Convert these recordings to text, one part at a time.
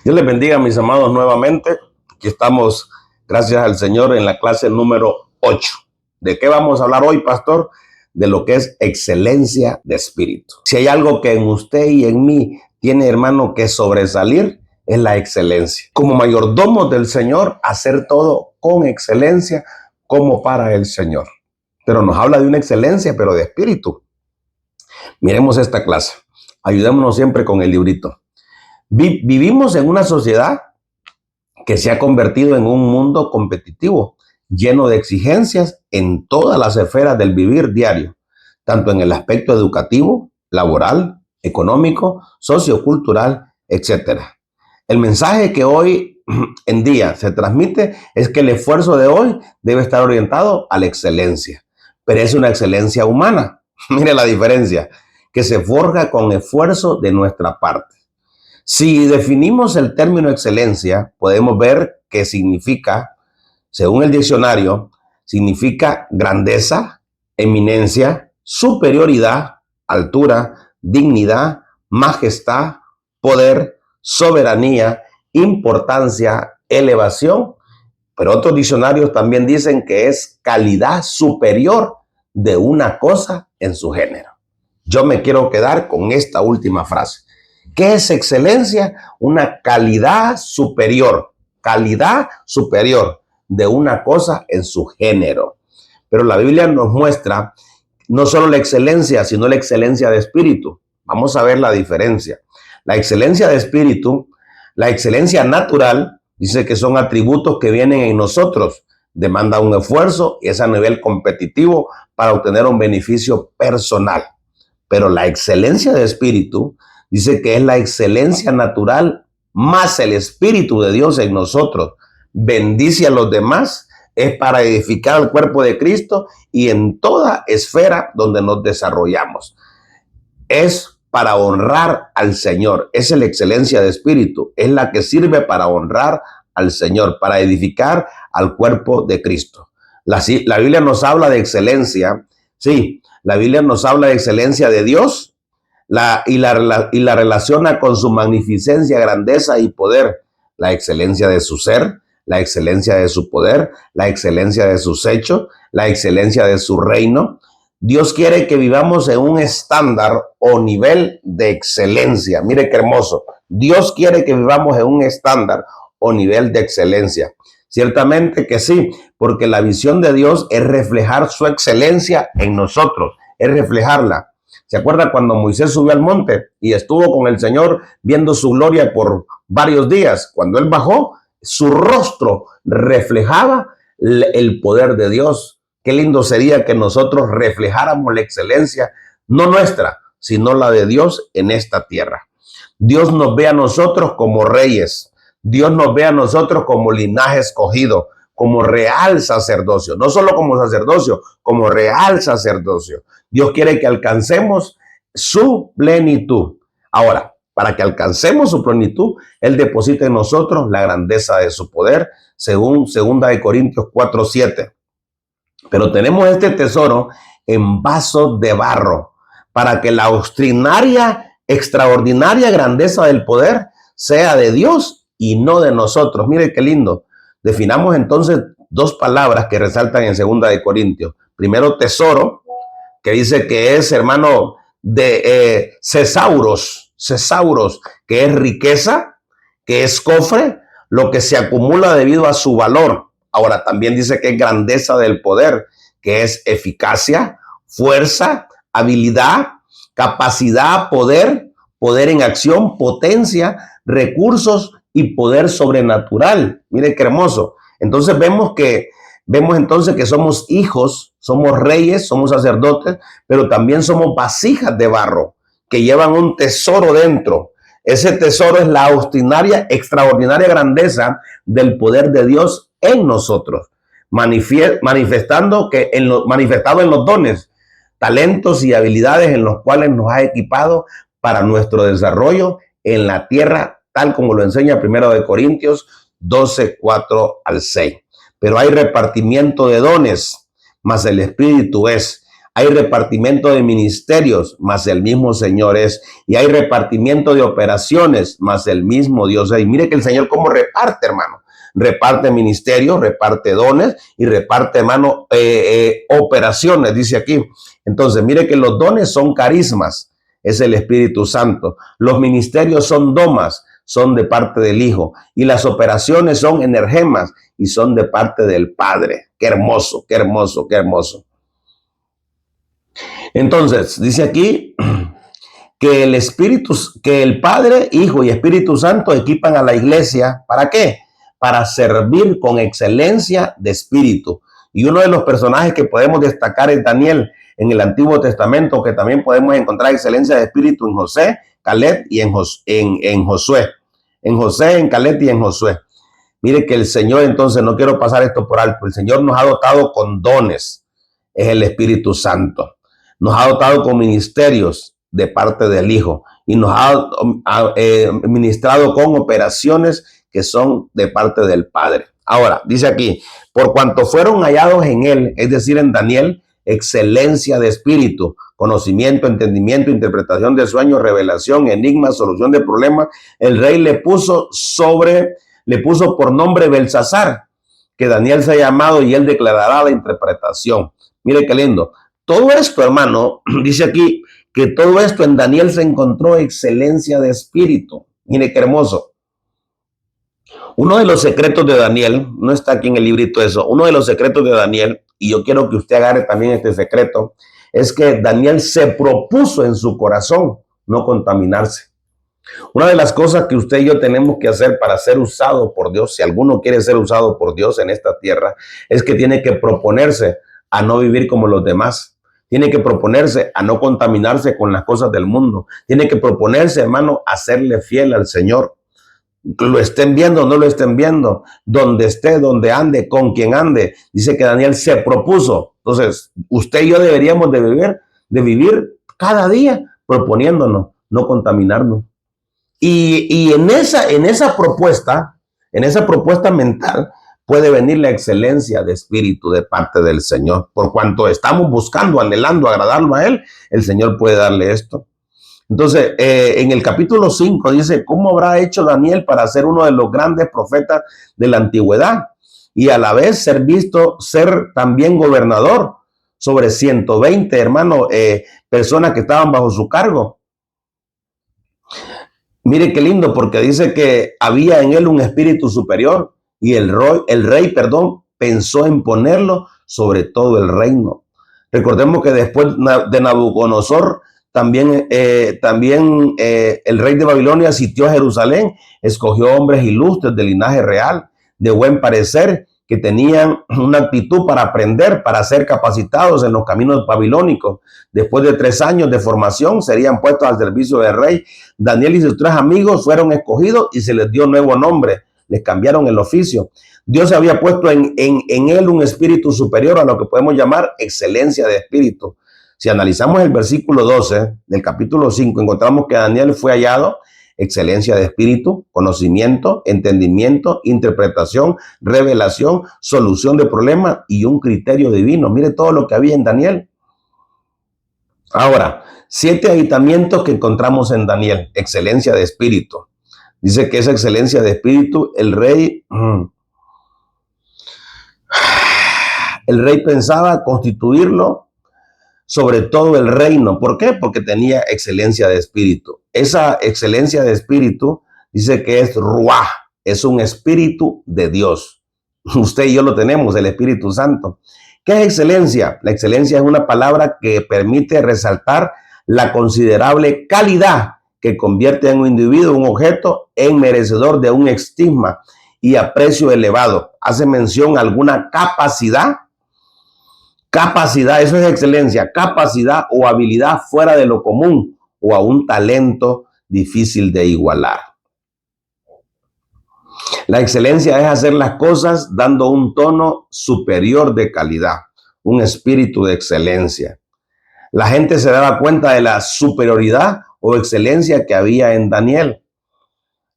Dios les bendiga, mis amados, nuevamente. Aquí estamos, gracias al Señor, en la clase número 8. ¿De qué vamos a hablar hoy, pastor? De lo que es excelencia de espíritu. Si hay algo que en usted y en mí tiene, hermano, que sobresalir, es la excelencia. Como mayordomos del Señor, hacer todo con excelencia como para el Señor. Pero nos habla de una excelencia, pero de espíritu. Miremos esta clase. Ayudémonos siempre con el librito. Vivimos en una sociedad que se ha convertido en un mundo competitivo, lleno de exigencias en todas las esferas del vivir diario, tanto en el aspecto educativo, laboral, económico, sociocultural, etc. El mensaje que hoy en día se transmite es que el esfuerzo de hoy debe estar orientado a la excelencia, pero es una excelencia humana. Mire la diferencia, que se forja con esfuerzo de nuestra parte. Si definimos el término excelencia, podemos ver que significa, según el diccionario, significa grandeza, eminencia, superioridad, altura, dignidad, majestad, poder, soberanía, importancia, elevación. Pero otros diccionarios también dicen que es calidad superior de una cosa en su género. Yo me quiero quedar con esta última frase. ¿Qué es excelencia? Una calidad superior de una cosa en su género. Pero la Biblia nos muestra no solo la excelencia, sino la excelencia de espíritu. Vamos a ver la diferencia. La excelencia de espíritu, la excelencia natural, dice que son atributos que vienen en nosotros. Demanda un esfuerzo y es a nivel competitivo para obtener un beneficio personal. Pero la excelencia de espíritu dice que es la excelencia natural más el Espíritu de Dios en nosotros. Bendice a los demás, es para edificar al cuerpo de Cristo y en toda esfera donde nos desarrollamos. Es para honrar al Señor. Esa es la excelencia de espíritu. Es la que sirve para honrar al Señor, para edificar al cuerpo de Cristo. La Biblia nos habla de excelencia. Sí, la Biblia nos habla de excelencia de Dios. Y la relaciona con su magnificencia, grandeza y poder, la excelencia de su ser, la excelencia de su poder, la excelencia de sus hechos, la excelencia de su reino. Dios quiere que vivamos en un estándar o nivel de excelencia. Mire qué hermoso. Dios quiere que vivamos en un estándar o nivel de excelencia. Ciertamente que sí, porque la visión de Dios es reflejar su excelencia en nosotros, es reflejarla. ¿Se acuerda cuando Moisés subió al monte y estuvo con el Señor viendo su gloria por varios días? Cuando él bajó, su rostro reflejaba el poder de Dios. Qué lindo sería que nosotros reflejáramos la excelencia, no nuestra, sino la de Dios en esta tierra. Dios nos ve a nosotros como reyes. Dios nos ve a nosotros como linaje escogido, como real sacerdocio, no solo como sacerdocio, como real sacerdocio. Dios quiere que alcancemos su plenitud. Ahora, para que alcancemos su plenitud, Él deposita en nosotros la grandeza de su poder, según 2 Corintios 4:7. Pero tenemos este tesoro en vasos de barro, para que la extraordinaria grandeza del poder sea de Dios y no de nosotros. Mire qué lindo. Definamos entonces dos palabras que resaltan en 2 Corintios. Primero, tesoro, que dice que es, hermano, de cesauros, que es riqueza, que es cofre, lo que se acumula debido a su valor. Ahora también dice que es grandeza del poder, que es eficacia, fuerza, habilidad, capacidad, poder en acción, potencia, recursos y poder sobrenatural. Mire qué hermoso. Entonces vemos que somos hijos, somos reyes, somos sacerdotes, pero también somos vasijas de barro que llevan un tesoro dentro. Ese tesoro es la extraordinaria grandeza del poder de Dios en nosotros, manifestado en los dones, talentos y habilidades en los cuales nos ha equipado para nuestro desarrollo en la tierra, tal como lo enseña 1 Corintios 12:4-6. Pero hay repartimiento de dones, mas el Espíritu es. hay repartimiento de ministerios, mas el mismo Señor es. Y hay repartimiento de operaciones, mas el mismo Dios es. Y mire que el Señor cómo reparte, hermano. Reparte ministerios, reparte dones y reparte, hermano, operaciones, dice aquí. Entonces, mire que los dones son carismas, es el Espíritu Santo. Los ministerios son domas, son de parte del Hijo. Y las operaciones son energemas y son de parte del Padre. Qué hermoso, qué hermoso, qué hermoso. Entonces, dice aquí que el Espíritu, que el Padre, Hijo y Espíritu Santo equipan a la iglesia. ¿Para qué? Para servir con excelencia de espíritu. Y uno de los personajes que podemos destacar es Daniel en el Antiguo Testamento, que también podemos encontrar excelencia de espíritu en José, Caleb y en Josué. En José, en Caleb y en Josué. Mire que el Señor, entonces, no quiero pasar esto por alto, el Señor nos ha dotado con dones, es el Espíritu Santo. Nos ha dotado con ministerios de parte del Hijo y nos ha ministrado con operaciones que son de parte del Padre. Ahora, dice aquí, por cuanto fueron hallados en él, es decir, en Daniel, excelencia de espíritu, conocimiento, entendimiento, interpretación de sueños, revelación, enigmas, solución de problemas, el rey le puso por nombre Belsasar, que Daniel se ha llamado y él declarará la interpretación. Mire qué lindo. Todo esto, hermano, dice aquí que todo esto en Daniel se encontró excelencia de espíritu. Mire qué hermoso. Uno de los secretos de Daniel, no está aquí en el librito eso, uno de los secretos de Daniel, y yo quiero que usted agarre también este secreto, es que Daniel se propuso en su corazón no contaminarse. Una de las cosas que usted y yo tenemos que hacer para ser usado por Dios, si alguno quiere ser usado por Dios en esta tierra, es que tiene que proponerse a no vivir como los demás. Tiene que proponerse a no contaminarse con las cosas del mundo. Tiene que proponerse, hermano, a serle fiel al Señor. Lo estén viendo o no lo estén viendo, donde esté, donde ande, con quien ande. Dice que Daniel se propuso. Entonces, usted y yo deberíamos de vivir cada día proponiéndonos no contaminarnos. Y en esa propuesta mental, puede venir la excelencia de espíritu de parte del Señor. Por cuanto estamos buscando, anhelando, agradarlo a Él, el Señor puede darle esto. Entonces, en el capítulo 5 dice, ¿cómo habrá hecho Daniel para ser uno de los grandes profetas de la antigüedad? Y a la vez ser también gobernador sobre 120, hermanos, personas que estaban bajo su cargo. Mire qué lindo, porque dice que había en él un espíritu superior y el rey, pensó en ponerlo sobre todo el reino. Recordemos que después de Nabucodonosor, también el rey de Babilonia sitió a Jerusalén, escogió hombres ilustres de linaje real, de buen parecer, que tenían una actitud para aprender, para ser capacitados en los caminos babilónicos. Después de 3 años de formación, serían puestos al servicio del rey. Daniel y sus 3 amigos fueron escogidos y se les dio nuevo nombre. Les cambiaron el oficio. Dios había puesto en él un espíritu superior a lo que podemos llamar excelencia de espíritu. Si analizamos el versículo 12 del capítulo 5, encontramos que Daniel fue hallado excelencia de espíritu, conocimiento, entendimiento, interpretación, revelación, solución de problemas y un criterio divino. Mire todo lo que había en Daniel. Ahora, 7 aditamientos que encontramos en Daniel. Excelencia de espíritu. Dice que esa excelencia de espíritu, el rey pensaba constituirlo sobre todo el reino. ¿Por qué? Porque tenía excelencia de espíritu. Esa excelencia de espíritu dice que es Ruah, es un espíritu de Dios. Usted y yo lo tenemos, el Espíritu Santo. ¿Qué es excelencia? La excelencia es una palabra que permite resaltar la considerable calidad que convierte a un individuo, un objeto, en merecedor de un estigma y aprecio elevado. Hace mención a alguna capacidad, eso es excelencia, capacidad o habilidad fuera de lo común o a un talento difícil de igualar. La excelencia es hacer las cosas dando un tono superior de calidad, un espíritu de excelencia. La gente se daba cuenta de la superioridad o excelencia que había en Daniel.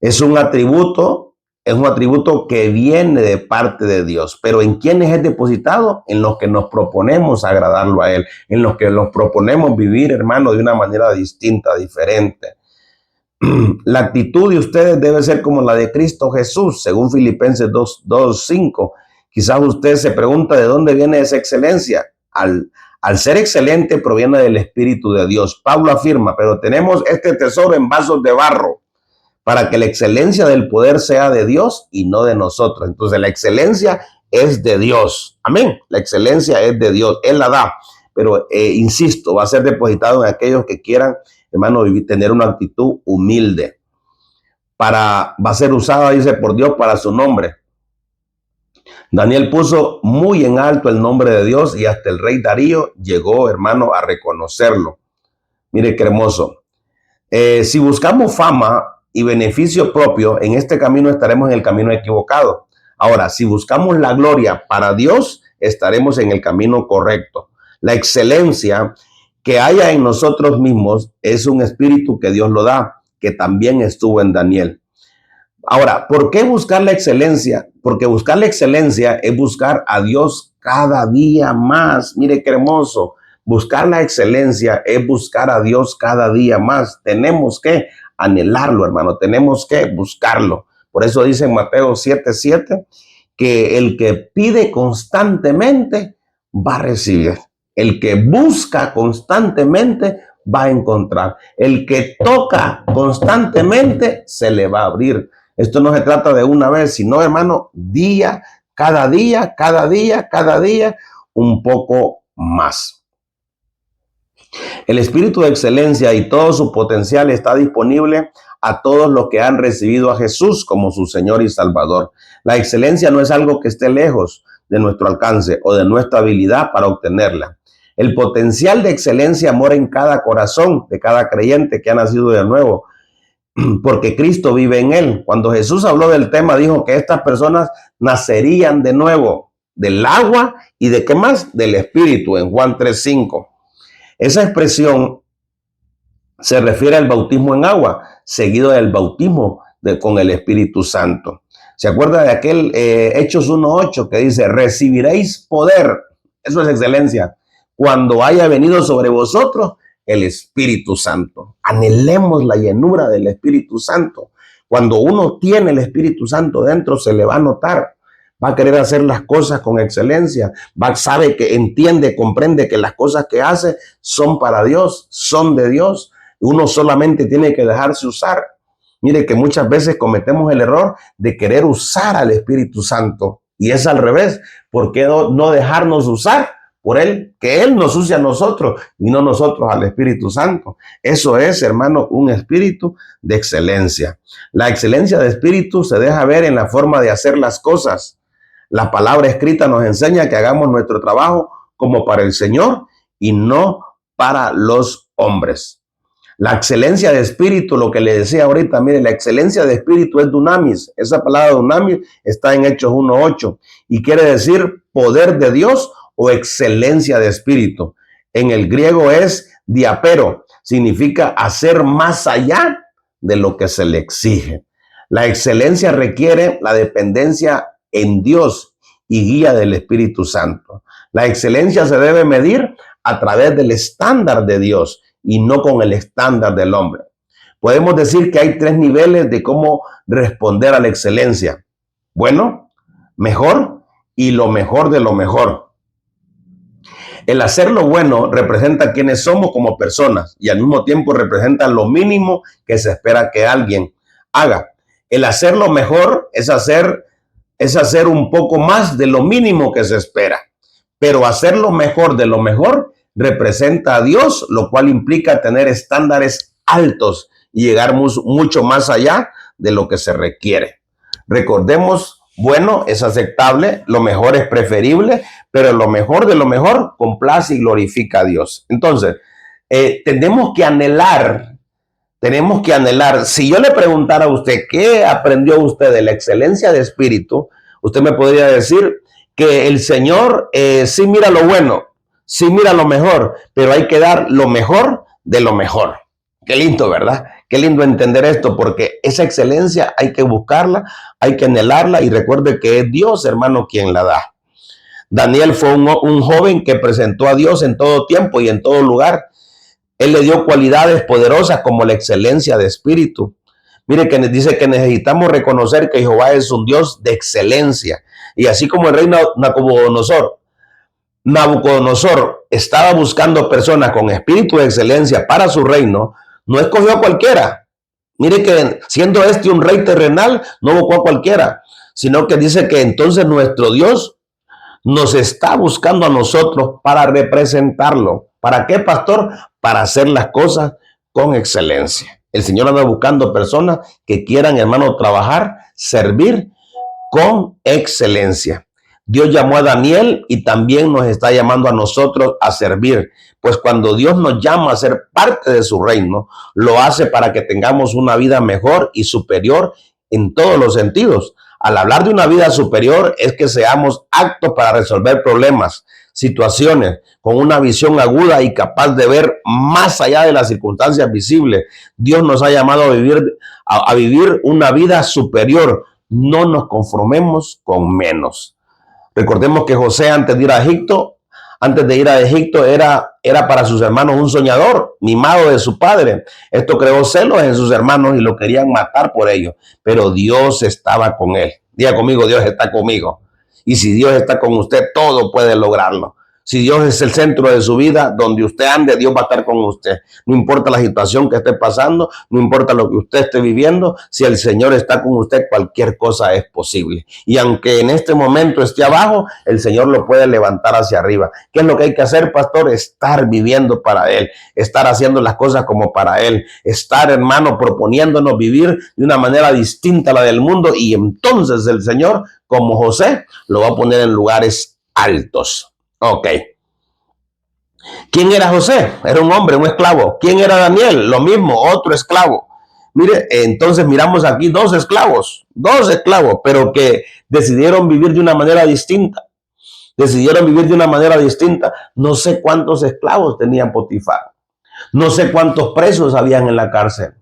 Es un atributo es un atributo que viene de parte de Dios. Pero ¿en quiénes es depositado? En los que nos proponemos agradarlo a Él, en los que nos proponemos vivir, hermano, de una manera distinta, diferente. La actitud de ustedes debe ser como la de Cristo Jesús, según Filipenses 2:5. Quizás usted se pregunta de dónde viene esa excelencia. Al ser excelente proviene del Espíritu de Dios. Pablo afirma, pero tenemos este tesoro en vasos de barro, para que la excelencia del poder sea de Dios y no de nosotros. Entonces la excelencia es de Dios. Amén. La excelencia es de Dios. Él la da. Pero insisto, va a ser depositado en aquellos que quieran, hermano, tener una actitud humilde. Va a ser usada, dice, por Dios para su nombre. Daniel puso muy en alto el nombre de Dios y hasta el rey Darío llegó, hermano, a reconocerlo. Mire qué hermoso. Si buscamos fama y beneficio propio, en este camino estaremos en el camino equivocado. Ahora, si buscamos la gloria para Dios, estaremos en el camino correcto. La excelencia que haya en nosotros mismos es un espíritu que Dios lo da, que también estuvo en Daniel. Ahora, ¿por qué buscar la excelencia? Porque buscar la excelencia es buscar a Dios cada día más. Mire qué hermoso. Buscar la excelencia es buscar a Dios cada día más. Tenemos que anhelarlo, hermano. Tenemos que buscarlo. Por eso dice en Mateo 7:7 que el que pide constantemente va a recibir. El que busca constantemente va a encontrar. El que toca constantemente se le va a abrir. Esto no se trata de una vez, sino, hermano, cada día, un poco más. El espíritu de excelencia y todo su potencial está disponible a todos los que han recibido a Jesús como su Señor y Salvador. La excelencia no es algo que esté lejos de nuestro alcance o de nuestra habilidad para obtenerla. El potencial de excelencia mora en cada corazón de cada creyente que ha nacido de nuevo, porque Cristo vive en él. Cuando Jesús habló del tema, dijo que estas personas nacerían de nuevo del agua y de ¿qué más? Del Espíritu, en Juan 3:5. Esa expresión se refiere al bautismo en agua, seguido del bautismo con el Espíritu Santo. ¿Se acuerda de aquel Hechos 1:8 que dice, recibiréis poder? Eso es excelencia. Cuando haya venido sobre vosotros el Espíritu Santo. Anhelemos la llenura del Espíritu Santo. Cuando uno tiene el Espíritu Santo dentro, se le va a notar. Va a querer hacer las cosas con excelencia. Sabe que entiende, comprende que las cosas que hace son para Dios, son de Dios. Uno solamente tiene que dejarse usar. Mire que muchas veces cometemos el error de querer usar al Espíritu Santo. Y es al revés. ¿Por qué no dejarnos usar por Él? Que Él nos use a nosotros y no nosotros al Espíritu Santo. Eso es, hermano, un espíritu de excelencia. La excelencia de espíritu se deja ver en la forma de hacer las cosas. La palabra escrita nos enseña que hagamos nuestro trabajo como para el Señor y no para los hombres. La excelencia de espíritu, lo que le decía ahorita, mire, la excelencia de espíritu es dunamis. Esa palabra dunamis está en Hechos 1:8 y quiere decir poder de Dios o excelencia de espíritu. En el griego es diapero, significa hacer más allá de lo que se le exige. La excelencia requiere la dependencia en Dios y guía del Espíritu Santo. La excelencia se debe medir a través del estándar de Dios y no con el estándar del hombre. Podemos decir que hay 3 niveles de cómo responder a la excelencia. Bueno, mejor y lo mejor de lo mejor. El hacer lo bueno representa quiénes somos como personas y al mismo tiempo representa lo mínimo que se espera que alguien haga. El hacer lo mejor es hacer un poco más de lo mínimo que se espera. Pero hacer lo mejor de lo mejor representa a Dios, lo cual implica tener estándares altos y llegar mucho más allá de lo que se requiere. Recordemos, bueno es aceptable, lo mejor es preferible, pero lo mejor de lo mejor complace y glorifica a Dios. Entonces, tenemos que anhelar. Si yo le preguntara a usted, ¿qué aprendió usted de la excelencia de espíritu? Usted me podría decir que el Señor sí mira lo bueno, sí mira lo mejor, pero hay que dar lo mejor de lo mejor. Qué lindo, ¿verdad? Qué lindo entender esto, porque esa excelencia hay que buscarla, hay que anhelarla, y recuerde que es Dios, hermano, quien la da. Daniel fue un joven que presentó a Dios en todo tiempo y en todo lugar. Él le dio cualidades poderosas como la excelencia de espíritu. Mire que dice que necesitamos reconocer que Jehová es un Dios de excelencia. Y así como el rey Nabucodonosor estaba buscando personas con espíritu de excelencia para su reino, no escogió a cualquiera. Mire que siendo este un rey terrenal, no buscó a cualquiera, sino que dice que entonces nuestro Dios nos está buscando a nosotros para representarlo. ¿Para qué, pastor? Para hacer las cosas con excelencia. El Señor anda buscando personas que quieran, hermano, trabajar, servir con excelencia. Dios llamó a Daniel y también nos está llamando a nosotros a servir. Pues cuando Dios nos llama a ser parte de su reino, lo hace para que tengamos una vida mejor y superior en todos los sentidos. Al hablar de una vida superior es que seamos aptos para resolver problemas, situaciones, con una visión aguda y capaz de ver más allá de las circunstancias visibles. Dios nos ha llamado a vivir una vida superior. No nos conformemos con menos. Recordemos que José antes de ir a Egipto era para sus hermanos un soñador, mimado de su padre. Esto creó celos en sus hermanos y lo querían matar por ello. Pero Dios estaba con él. Diga conmigo, Dios está conmigo. Y si Dios está con usted, todo puede lograrlo. Si Dios es el centro de su vida, donde usted ande, Dios va a estar con usted. No importa la situación que esté pasando, no importa lo que usted esté viviendo, si el Señor está con usted, cualquier cosa es posible. Y aunque en este momento esté abajo, el Señor lo puede levantar hacia arriba. ¿Qué es lo que hay que hacer, pastor? Estar viviendo para Él, estar haciendo las cosas como para Él, estar, hermano, proponiéndonos vivir de una manera distinta a la del mundo, y entonces el Señor, como José, lo va a poner en lugares altos. Ok. ¿Quién era José? Era un hombre, un esclavo. ¿Quién era Daniel? Lo mismo, otro esclavo. Mire, entonces miramos aquí dos esclavos, pero que decidieron vivir de una manera distinta. No sé cuántos esclavos tenían Potifar. No sé cuántos presos habían en la cárcel.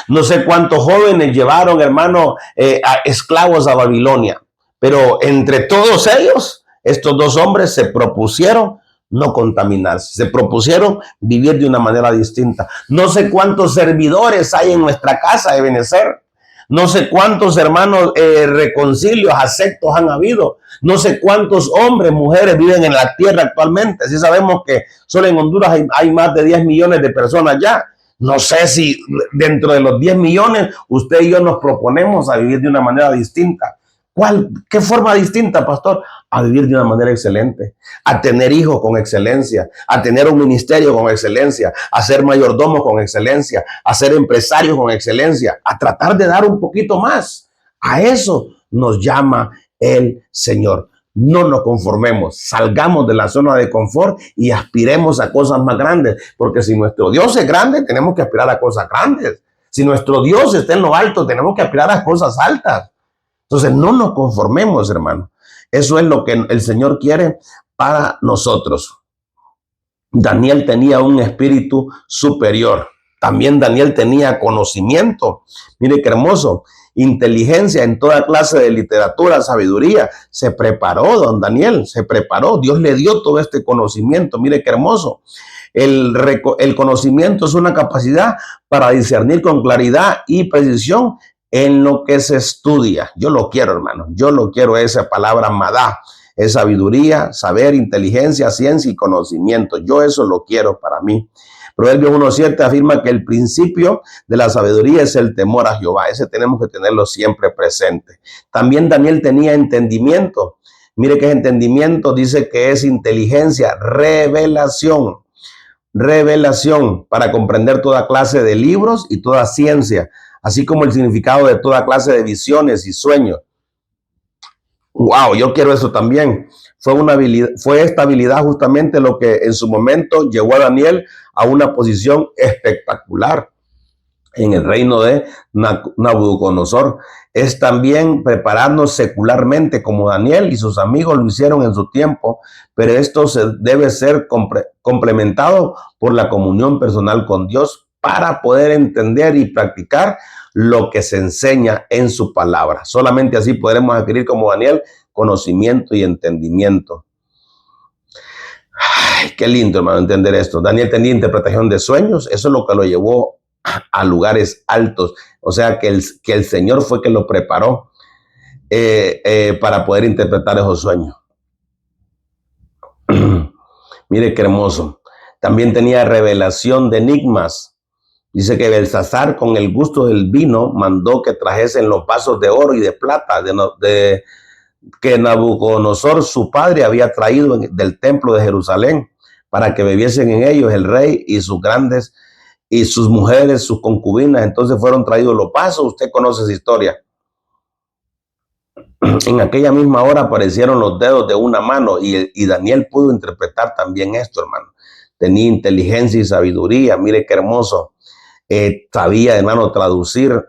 No sé cuántos jóvenes llevaron, hermano, a esclavos a Babilonia. Pero entre todos ellos, estos dos hombres se propusieron no contaminarse, se propusieron vivir de una manera distinta. No sé cuántos servidores hay en nuestra casa de Benecer. No sé cuántos hermanos reconcilios, aceptos han habido. No sé cuántos hombres, mujeres viven en la tierra actualmente. Así sabemos que solo en Honduras hay más de 10 millones de personas ya. No sé si dentro de los 10 millones usted y yo nos proponemos a vivir de una manera distinta. ¿Qué forma distinta, pastor? A vivir de una manera excelente, a tener hijos con excelencia, a tener un ministerio con excelencia, a ser mayordomo con excelencia, a ser empresario con excelencia, a tratar de dar un poquito más. A eso nos llama el Señor. No nos conformemos, salgamos de la zona de confort y aspiremos a cosas más grandes, porque si nuestro Dios es grande, tenemos que aspirar a cosas grandes. Si nuestro Dios está en lo alto, tenemos que aspirar a cosas altas. Entonces, no nos conformemos, hermano. Eso es lo que el Señor quiere para nosotros. Daniel tenía un espíritu superior. También Daniel tenía conocimiento. Mire qué hermoso. Inteligencia en toda clase de literatura, sabiduría. Se preparó don Daniel, se preparó. Dios le dio todo este conocimiento. Mire qué hermoso. El conocimiento es una capacidad para discernir con claridad y precisión en lo que se estudia. Yo lo quiero, hermano. Yo lo quiero, esa palabra madá. Es sabiduría, saber, inteligencia, ciencia y conocimiento. Yo eso lo quiero para mí. Proverbios 1:7 afirma que el principio de la sabiduría es el temor a Jehová. Ese tenemos que tenerlo siempre presente. También Daniel tenía entendimiento. Mire qué es entendimiento. Dice que es inteligencia, revelación para comprender toda clase de libros y toda ciencia, así como el significado de toda clase de visiones y sueños. Wow, yo quiero eso también. Fue esta habilidad justamente lo que en su momento llevó a Daniel a una posición espectacular en el reino de Nabucodonosor. Es también prepararnos secularmente como Daniel y sus amigos lo hicieron en su tiempo, pero esto debe ser complementado por la comunión personal con Dios para poder entender y practicar lo que se enseña en su palabra. Solamente así podremos adquirir como Daniel conocimiento y entendimiento. Ay, qué lindo, hermano, entender esto. Daniel tenía interpretación de sueños. Eso es lo que lo llevó a lugares altos. O sea, que el Señor fue que lo preparó para poder interpretar esos sueños. Mire qué hermoso. También tenía revelación de enigmas. Dice que Belsasar, con el gusto del vino, mandó que trajesen los vasos de oro y de plata que Nabucodonosor, su padre, había traído del templo de Jerusalén, para que bebiesen en ellos el rey y sus grandes y sus mujeres, sus concubinas. Entonces fueron traídos los vasos. Usted conoce esa historia. En aquella misma hora aparecieron los dedos de una mano y Daniel pudo interpretar también esto, hermano. Tenía inteligencia y sabiduría. Mire qué hermoso. Sabía, hermano, traducir.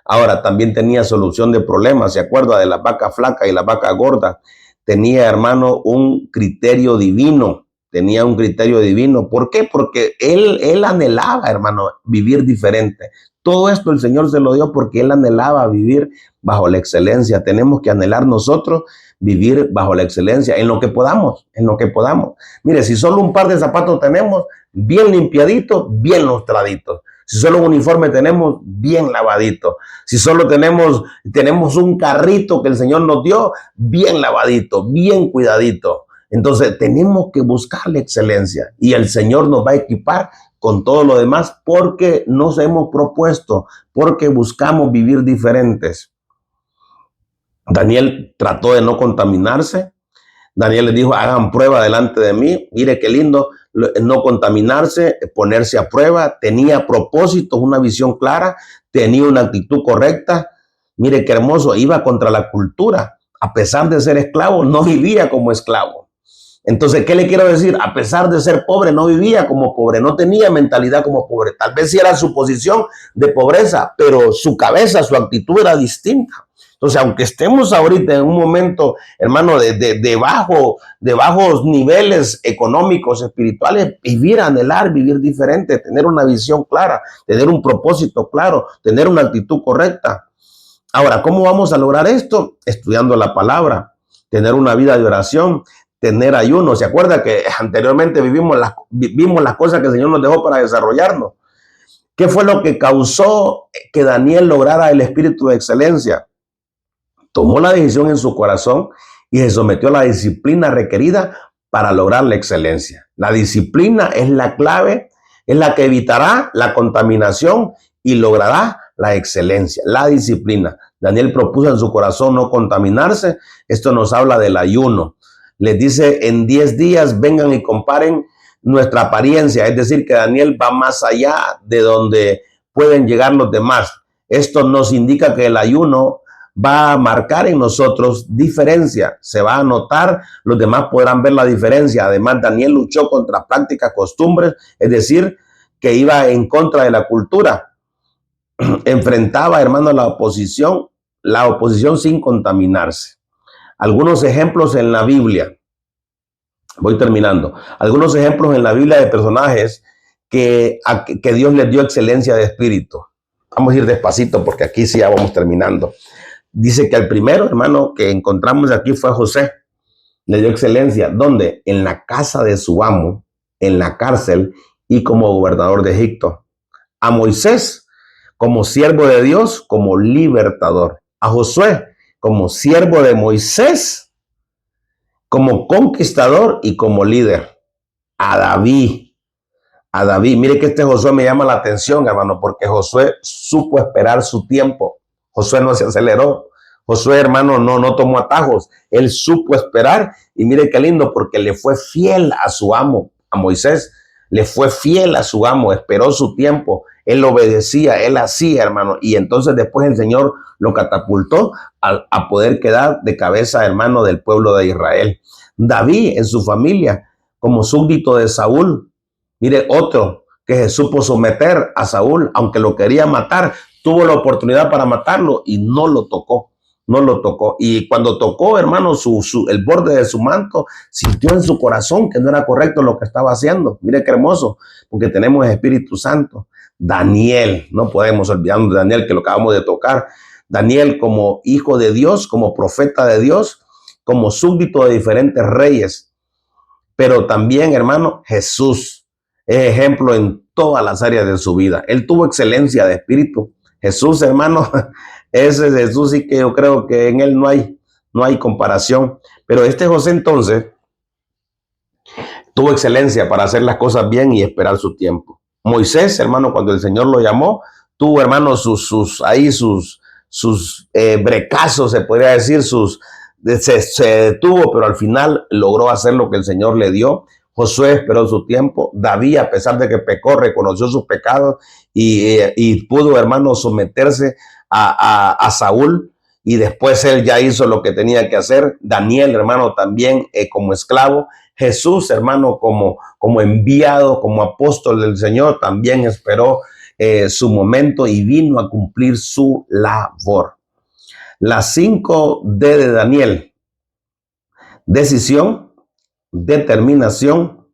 Ahora, también tenía solución de problemas. ¿Se acuerda de la vaca flaca y la vaca gorda? Tenía, hermano, un criterio divino. Tenía un criterio divino. ¿Por qué? Porque él anhelaba, hermano, vivir diferente. Todo esto el Señor se lo dio porque él anhelaba vivir bajo la excelencia. Tenemos que anhelar nosotros vivir bajo la excelencia en lo que podamos, en lo que podamos. Mire, si solo un par de zapatos tenemos, bien limpiaditos, bien lustraditos. Si solo un uniforme tenemos, bien lavadito. Si solo tenemos un carrito que el Señor nos dio, bien lavadito, bien cuidadito. Entonces tenemos que buscar la excelencia y el Señor nos va a equipar con todo lo demás porque nos hemos propuesto, porque buscamos vivir diferentes. Daniel trató de no contaminarse. Daniel les dijo, hagan prueba delante de mí. Mire qué lindo, no contaminarse, ponerse a prueba. Tenía propósitos, una visión clara, tenía una actitud correcta. Mire qué hermoso, iba contra la cultura. A pesar de ser esclavo, no vivía como esclavo. Entonces, ¿qué le quiero decir? A pesar de ser pobre, no vivía como pobre, no tenía mentalidad como pobre. Tal vez sí era su posición de pobreza, pero su cabeza, su actitud era distinta. Entonces, aunque estemos ahorita en un momento, hermano, de bajos niveles económicos, espirituales, anhelar, vivir diferente, tener una visión clara, tener un propósito claro, tener una actitud correcta. Ahora, ¿cómo vamos a lograr esto? Estudiando la palabra, tener una vida de oración, tener ayuno. ¿Se acuerda que anteriormente vimos las cosas que el Señor nos dejó para desarrollarnos? ¿Qué fue lo que causó que Daniel lograra el espíritu de excelencia? Tomó la decisión en su corazón y se sometió a la disciplina requerida para lograr la excelencia. La disciplina es la clave, es la que evitará la contaminación y logrará la excelencia, la disciplina. Daniel propuso en su corazón no contaminarse. Esto nos habla del ayuno. Les dice, en 10 días vengan y comparen nuestra apariencia. Es decir, que Daniel va más allá de donde pueden llegar los demás. Esto nos indica que el ayuno va a marcar en nosotros diferencia. Se va a notar, los demás podrán ver la diferencia. Además, Daniel luchó contra prácticas, costumbres, es decir, que iba en contra de la cultura. Enfrentaba, hermano, la oposición sin contaminarse. Algunos ejemplos en la Biblia. Voy terminando. Algunos ejemplos en la Biblia de personajes que Dios les dio excelencia de espíritu. Vamos a ir despacito porque aquí sí ya vamos terminando. Dice que el primero, hermano, que encontramos aquí fue José. Le dio excelencia. ¿Dónde? En la casa de su amo, en la cárcel y como gobernador de Egipto. A Moisés como siervo de Dios, como libertador. A Josué como siervo de Moisés, como conquistador y como líder. A David. Mire que este Josué me llama la atención, hermano, porque Josué supo esperar su tiempo. Josué no se aceleró. Josué, hermano, no tomó atajos. Él supo esperar y mire qué lindo, porque le fue fiel a su amo, a Moisés. Le fue fiel a su amo, esperó su tiempo. Él obedecía, él hacía, hermano. Y entonces después el Señor lo catapultó a poder quedar de cabeza, hermano, del pueblo de Israel. David en su familia, como súbdito de Saúl. Mire, otro que se supo someter a Saúl, aunque lo quería matar, tuvo la oportunidad para matarlo y no lo tocó. No lo tocó. Y cuando tocó, hermano, el borde de su manto, sintió en su corazón que no era correcto lo que estaba haciendo. Mire qué hermoso, porque tenemos Espíritu Santo. Daniel, no podemos olvidarnos de Daniel, que lo acabamos de tocar. Daniel como hijo de Dios, como profeta de Dios, como súbdito de diferentes reyes. Pero también, hermano, Jesús es ejemplo en todas las áreas de su vida. Él tuvo excelencia de espíritu. Jesús, hermano, ese Jesús sí que yo creo que en él no hay comparación. Pero este José entonces tuvo excelencia para hacer las cosas bien y esperar su tiempo. Moisés, hermano, cuando el Señor lo llamó, tuvo, hermano, sus brecazos, se podría decir, se detuvo, pero al final logró hacer lo que el Señor le dio. Josué esperó su tiempo. David, a pesar de que pecó, reconoció sus pecados y pudo, hermano, someterse a Saúl. Y después él ya hizo lo que tenía que hacer. Daniel, hermano, también como esclavo. Jesús, hermano, como enviado, como apóstol del Señor, también esperó su momento y vino a cumplir su labor. Las 5D de Daniel: decisión, determinación,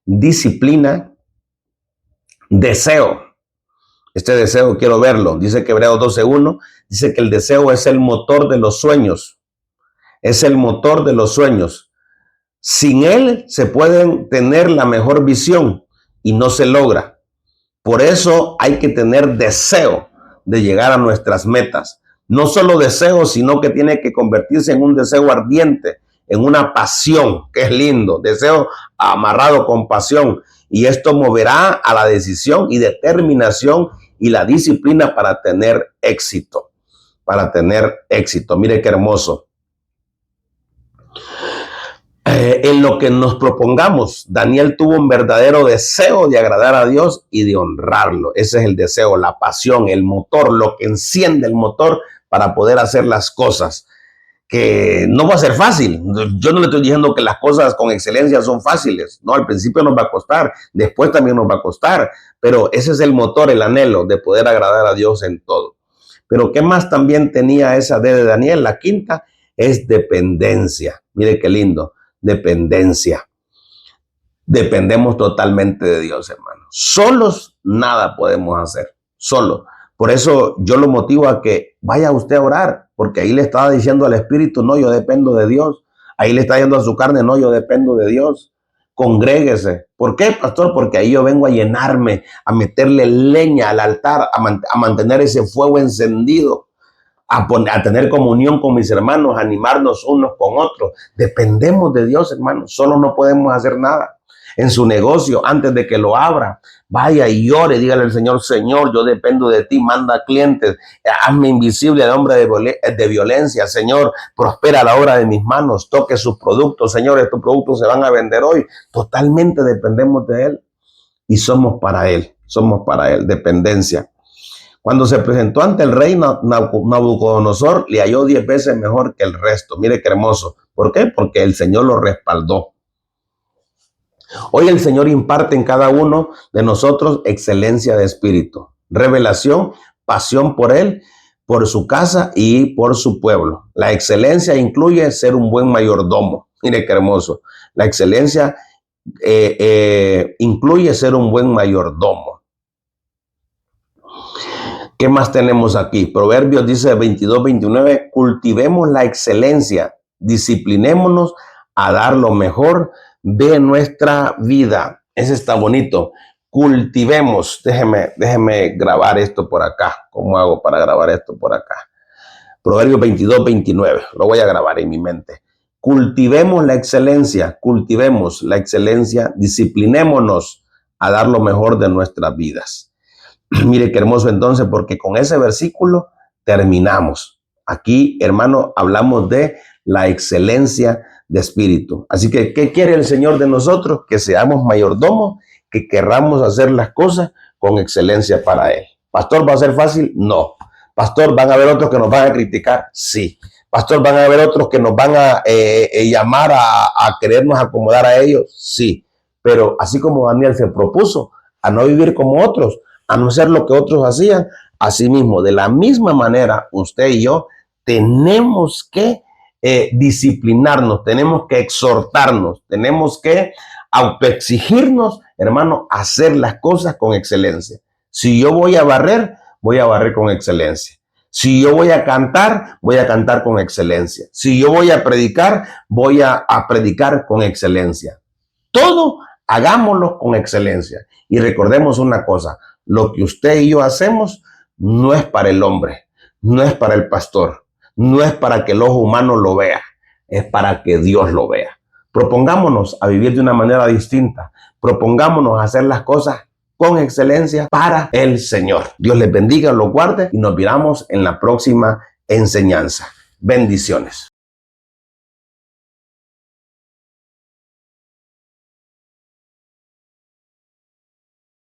disciplina, deseo. Este deseo quiero verlo. Dice que Hebreos 12:1 dice que el deseo es el motor de los sueños. Es el motor de los sueños. Sin él se pueden tener la mejor visión y no se logra. Por eso hay que tener deseo de llegar a nuestras metas. No solo deseo, sino que tiene que convertirse en un deseo ardiente, en una pasión, que es lindo, deseo amarrado con pasión. Y esto moverá a la decisión y determinación y la disciplina para tener éxito. Para tener éxito. Mire qué hermoso. En lo que nos propongamos, Daniel tuvo un verdadero deseo de agradar a Dios y de honrarlo. Ese es el deseo, la pasión, el motor, lo que enciende el motor para poder hacer las cosas. Que no va a ser fácil. Yo no le estoy diciendo que las cosas con excelencia son fáciles. No, al principio nos va a costar, después también nos va a costar, pero ese es el motor, el anhelo de poder agradar a Dios en todo. Pero ¿qué más también tenía esa D de Daniel? La quinta es dependencia. Mire qué lindo, dependencia. Dependemos totalmente de Dios, hermano. Solos nada podemos hacer, solo. Por eso yo lo motivo a que vaya usted a orar, porque ahí le estaba diciendo al Espíritu, no, yo dependo de Dios. Ahí le está diciendo a su carne, no, yo dependo de Dios. Congréguese. ¿Por qué, pastor? Porque ahí yo vengo a llenarme, a meterle leña al altar, a mantener ese fuego encendido, a tener comunión con mis hermanos, a animarnos unos con otros. Dependemos de Dios, hermanos. Solo no podemos hacer nada. En su negocio, antes de que lo abra, vaya y llore, dígale al Señor, Señor, yo dependo de ti, manda clientes, hazme invisible al hombre de violencia, Señor, prospera la obra de mis manos, toque sus productos, Señor, estos productos se van a vender hoy. Totalmente dependemos de Él y somos para Él, dependencia. Cuando se presentó ante el rey Nabucodonosor, le halló 10 veces mejor que el resto. Mire qué hermoso. ¿Por qué? Porque el Señor lo respaldó. Hoy el Señor imparte en cada uno de nosotros excelencia de espíritu, revelación, pasión por Él, por su casa y por su pueblo. La excelencia incluye ser un buen mayordomo. Mire qué hermoso. La excelencia incluye ser un buen mayordomo. ¿Qué más tenemos aquí? Proverbios dice 22-29, cultivemos la excelencia, disciplinémonos a dar lo mejor de nuestra vida. Ese está bonito. Cultivemos. Déjeme grabar esto por acá. ¿Cómo hago para grabar esto por acá? Proverbios 22-29. Lo voy a grabar en mi mente. Cultivemos la excelencia, disciplinémonos a dar lo mejor de nuestras vidas. Mire qué hermoso entonces, porque con ese versículo terminamos. Aquí, hermano, hablamos de la excelencia de espíritu. Así que, ¿qué quiere el Señor de nosotros? Que seamos mayordomos, que querramos hacer las cosas con excelencia para Él. ¿Pastor, va a ser fácil? No. Pastor, ¿van a haber otros que nos van a criticar? Sí. Pastor, ¿van a haber otros que nos van a llamar a querernos acomodar a ellos? Sí. Pero así como Daniel se propuso a no vivir como otros, a no hacer lo que otros hacían, así mismo, de la misma manera, usted y yo tenemos que disciplinarnos, tenemos que exhortarnos, tenemos que autoexigirnos, hermano, hacer las cosas con excelencia. Si yo voy a barrer con excelencia. Si yo voy a cantar con excelencia. Si yo voy a predicar con excelencia. Todo hagámoslo con excelencia. Y recordemos una cosa, lo que usted y yo hacemos no es para el hombre, no es para el pastor, no es para que el ojo humano lo vea, es para que Dios lo vea. Propongámonos a vivir de una manera distinta, propongámonos a hacer las cosas con excelencia para el Señor. Dios les bendiga, los guarde y nos miramos en la próxima enseñanza. Bendiciones.